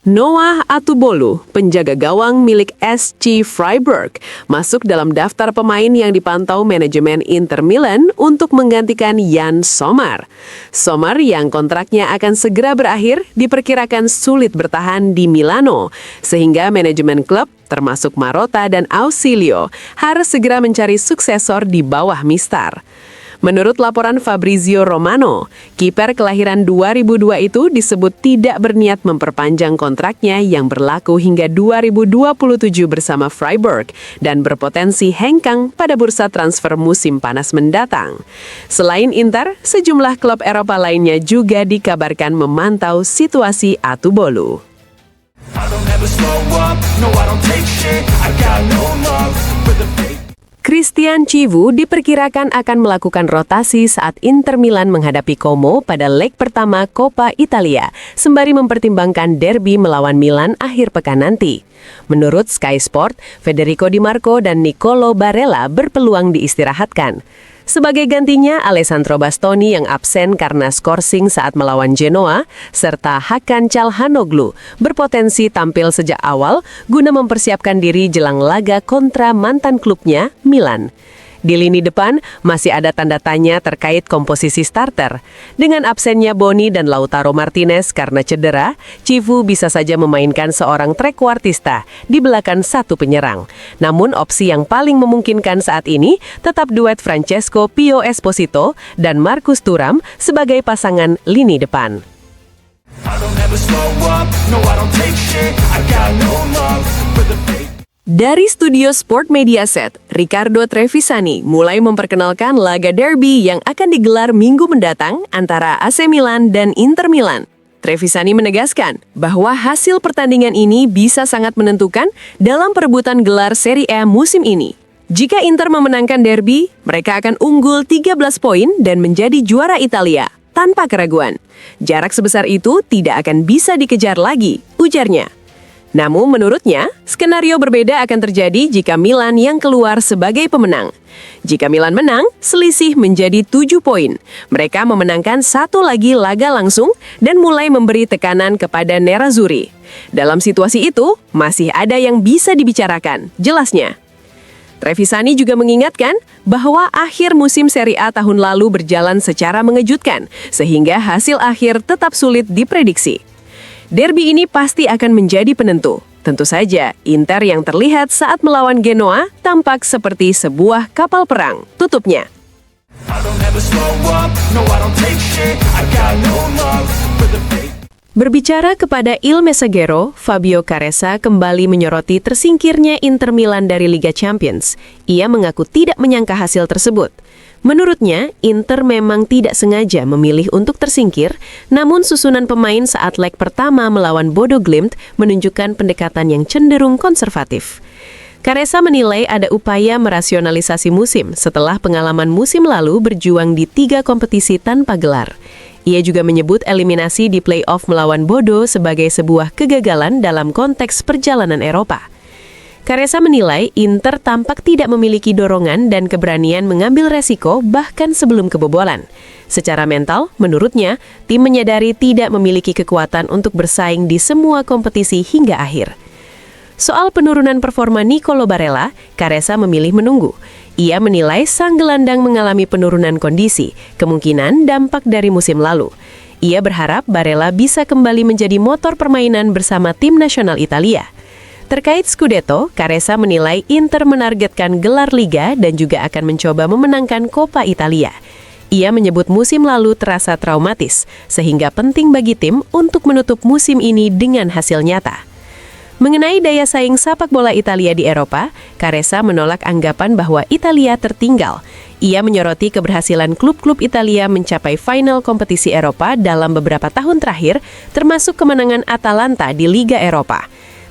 Noah Atubolu, penjaga gawang milik SC Freiburg, masuk dalam daftar pemain yang dipantau manajemen Inter Milan untuk menggantikan Jan Sommer. Sommer yang kontraknya akan segera berakhir diperkirakan sulit bertahan di Milano, sehingga manajemen klub termasuk Marotta dan Ausilio harus segera mencari suksesor di bawah Mistar. Menurut laporan Fabrizio Romano, kiper kelahiran 2002 itu disebut tidak berniat memperpanjang kontraknya yang berlaku hingga 2027 bersama Freiburg dan berpotensi hengkang pada bursa transfer musim panas mendatang. Selain Inter, sejumlah klub Eropa lainnya juga dikabarkan memantau situasi Atubolu. Christian Chivu diperkirakan akan melakukan rotasi saat Inter Milan menghadapi Como pada leg pertama Coppa Italia, sembari mempertimbangkan derby melawan Milan akhir pekan nanti. Menurut Sky Sport, Federico Di Marco dan Nicolo Barella berpeluang diistirahatkan. Sebagai gantinya, Alessandro Bastoni yang absen karena skorsing saat melawan Genoa, serta Hakan Çalhanoğlu berpotensi tampil sejak awal guna mempersiapkan diri jelang laga kontra mantan klubnya, Milan. Di lini depan, masih ada tanda tanya terkait komposisi starter. Dengan absennya Boni dan Lautaro Martinez karena cedera, Chivu bisa saja memainkan seorang trequartista di belakang satu penyerang. Namun opsi yang paling memungkinkan saat ini tetap duet Francesco Pio Esposito dan Marcus Thuram sebagai pasangan lini depan. Dari studio Sport Mediaset, Ricardo Trevisani mulai memperkenalkan laga derby yang akan digelar minggu mendatang antara AC Milan dan Inter Milan. Trevisani menegaskan bahwa hasil pertandingan ini bisa sangat menentukan dalam perebutan gelar Serie A musim ini. Jika Inter memenangkan derby, mereka akan unggul 13 poin dan menjadi juara Italia tanpa keraguan. Jarak sebesar itu tidak akan bisa dikejar lagi, ujarnya. Namun menurutnya, skenario berbeda akan terjadi jika Milan yang keluar sebagai pemenang. Jika Milan menang, selisih menjadi 7 poin. Mereka memenangkan satu lagi laga langsung dan mulai memberi tekanan kepada Nerazzurri. Dalam situasi itu, masih ada yang bisa dibicarakan, jelasnya. Trevisani juga mengingatkan bahwa akhir musim Serie A tahun lalu berjalan secara mengejutkan, sehingga hasil akhir tetap sulit diprediksi. Derby ini pasti akan menjadi penentu. Tentu saja, Inter yang terlihat saat melawan Genoa tampak seperti sebuah kapal perang, tutupnya. Berbicara kepada Il Messaggero, Fabio Caressa kembali menyoroti tersingkirnya Inter Milan dari Liga Champions. Ia mengaku tidak menyangka hasil tersebut. Menurutnya, Inter memang tidak sengaja memilih untuk tersingkir, namun susunan pemain saat leg pertama melawan Bodo Glimt menunjukkan pendekatan yang cenderung konservatif. Caressa menilai ada upaya merasionalisasi musim setelah pengalaman musim lalu berjuang di 3 kompetisi tanpa gelar. Ia juga menyebut eliminasi di play-off melawan Bodo sebagai sebuah kegagalan dalam konteks perjalanan Eropa. Caressa menilai Inter tampak tidak memiliki dorongan dan keberanian mengambil resiko bahkan sebelum kebobolan. Secara mental, menurutnya, tim menyadari tidak memiliki kekuatan untuk bersaing di semua kompetisi hingga akhir. Soal penurunan performa Nicolo Barella, Caressa memilih menunggu. Ia menilai sang gelandang mengalami penurunan kondisi, kemungkinan dampak dari musim lalu. Ia berharap Barella bisa kembali menjadi motor permainan bersama tim nasional Italia. Terkait Scudetto, Caressa menilai Inter menargetkan gelar Liga dan juga akan mencoba memenangkan Coppa Italia. Ia menyebut musim lalu terasa traumatis, sehingga penting bagi tim untuk menutup musim ini dengan hasil nyata. Mengenai daya saing sepak bola Italia di Eropa, Caressa menolak anggapan bahwa Italia tertinggal. Ia menyoroti keberhasilan klub-klub Italia mencapai final kompetisi Eropa dalam beberapa tahun terakhir, termasuk kemenangan Atalanta di Liga Eropa.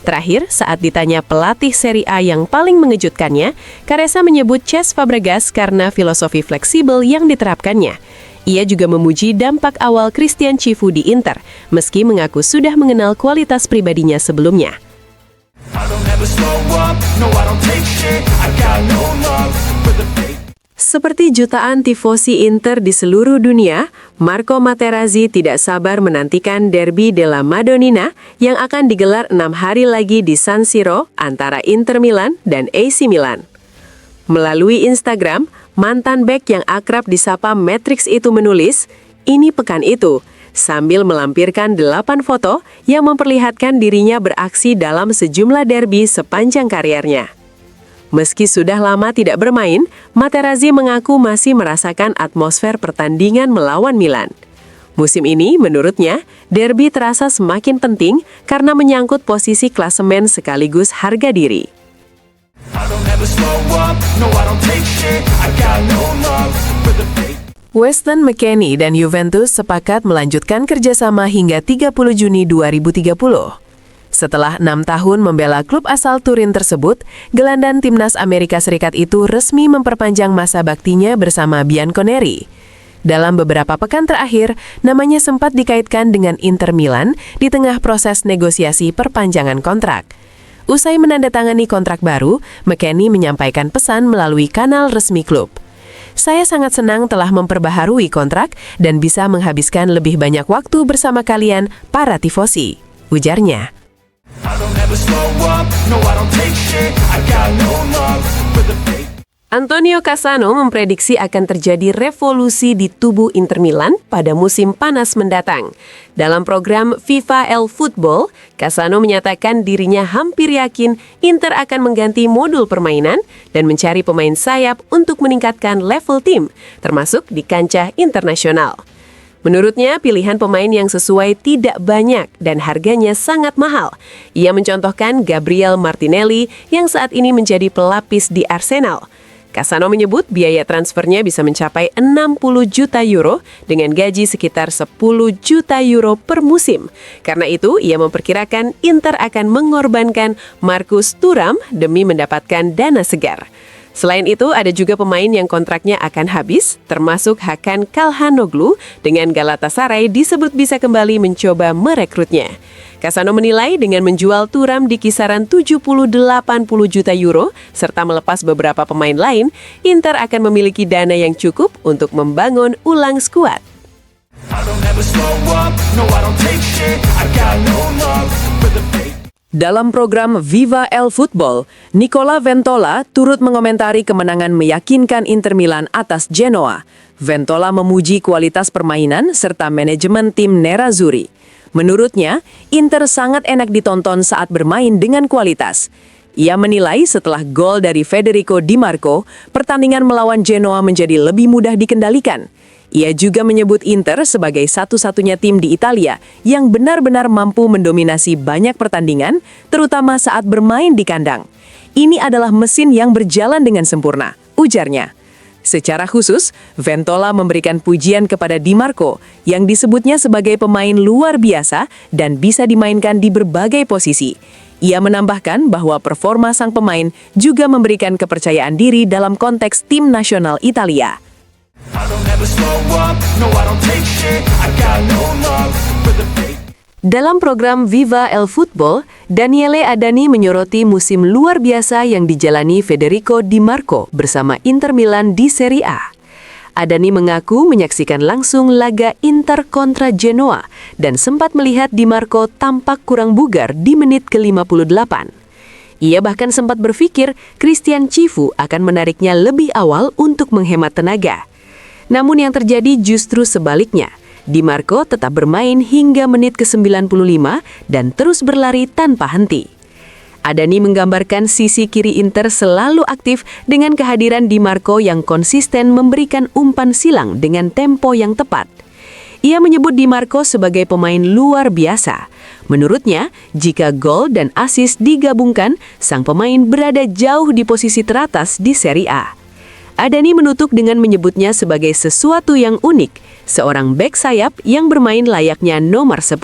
Terakhir, saat ditanya pelatih Serie A yang paling mengejutkannya, Caressa menyebut Cesc Fabregas karena filosofi fleksibel yang diterapkannya. Ia juga memuji dampak awal Christian Chivu di Inter, meski mengaku sudah mengenal kualitas pribadinya sebelumnya. Seperti jutaan tifosi Inter di seluruh dunia, Marco Materazzi tidak sabar menantikan Derby della Madonnina yang akan digelar 6 hari lagi di San Siro antara Inter Milan dan AC Milan. Melalui Instagram, mantan bek yang akrab disapa Matrix itu menulis, "Ini pekan itu," sambil melampirkan 8 foto yang memperlihatkan dirinya beraksi dalam sejumlah derby sepanjang kariernya. Meski sudah lama tidak bermain, Materazzi mengaku masih merasakan atmosfer pertandingan melawan Milan. Musim ini, menurutnya, derby terasa semakin penting karena menyangkut posisi klasemen sekaligus harga diri. Weston McKennie dan Juventus sepakat melanjutkan kerjasama hingga 30 Juni 2030. Setelah 6 tahun membela klub asal Turin tersebut, gelandang timnas Amerika Serikat itu resmi memperpanjang masa baktinya bersama Bianconeri. Dalam beberapa pekan terakhir, namanya sempat dikaitkan dengan Inter Milan di tengah proses negosiasi perpanjangan kontrak. Usai menandatangani kontrak baru, McKennie menyampaikan pesan melalui kanal resmi klub. "Saya sangat senang telah memperbaharui kontrak dan bisa menghabiskan lebih banyak waktu bersama kalian, para tifosi," ujarnya. Antonio Cassano memprediksi akan terjadi revolusi di tubuh Inter Milan pada musim panas mendatang. Dalam program FIFA El Football, Cassano menyatakan dirinya hampir yakin Inter akan mengganti modul permainan dan mencari pemain sayap untuk meningkatkan level tim, termasuk di kancah internasional. Menurutnya, pilihan pemain yang sesuai tidak banyak dan harganya sangat mahal. Ia mencontohkan Gabriel Martinelli yang saat ini menjadi pelapis di Arsenal. Cassano menyebut biaya transfernya bisa mencapai 60 juta euro dengan gaji sekitar 10 juta euro per musim. Karena itu, ia memperkirakan Inter akan mengorbankan Marcus Thuram demi mendapatkan dana segar. Selain itu, ada juga pemain yang kontraknya akan habis, termasuk Hakan Calhanoglu dengan Galatasaray disebut bisa kembali mencoba merekrutnya. Cassano menilai dengan menjual Thuram di kisaran 70-80 juta euro, serta melepas beberapa pemain lain, Inter akan memiliki dana yang cukup untuk membangun ulang skuad. Dalam program Viva El Football, Nicola Ventola turut mengomentari kemenangan meyakinkan Inter Milan atas Genoa. Ventola memuji kualitas permainan serta manajemen tim Nerazzurri. Menurutnya, Inter sangat enak ditonton saat bermain dengan kualitas. Ia menilai setelah gol dari Federico Di Marco, pertandingan melawan Genoa menjadi lebih mudah dikendalikan. Ia juga menyebut Inter sebagai satu-satunya tim di Italia yang benar-benar mampu mendominasi banyak pertandingan, terutama saat bermain di kandang. "Ini adalah mesin yang berjalan dengan sempurna," ujarnya. Secara khusus, Ventola memberikan pujian kepada Di Marco yang disebutnya sebagai pemain luar biasa dan bisa dimainkan di berbagai posisi. Ia menambahkan bahwa performa sang pemain juga memberikan kepercayaan diri dalam konteks tim nasional Italia. Dalam program Viva El Football, Daniele Adani menyoroti musim luar biasa yang dijalani Federico Di Marco bersama Inter Milan di Serie A. Adani mengaku menyaksikan langsung laga Inter kontra Genoa dan sempat melihat Di Marco tampak kurang bugar di menit ke-58. Ia bahkan sempat berpikir Christian Cifu akan menariknya lebih awal untuk menghemat tenaga. Namun yang terjadi justru sebaliknya. Di Marco tetap bermain hingga menit ke-95 dan terus berlari tanpa henti. Adani menggambarkan sisi kiri Inter selalu aktif dengan kehadiran Di Marco yang konsisten memberikan umpan silang dengan tempo yang tepat. Ia menyebut Di Marco sebagai pemain luar biasa. Menurutnya, jika gol dan assist digabungkan, sang pemain berada jauh di posisi teratas di Serie A. Adani menutup dengan menyebutnya sebagai sesuatu yang unik, seorang bek sayap yang bermain layaknya nomor 10.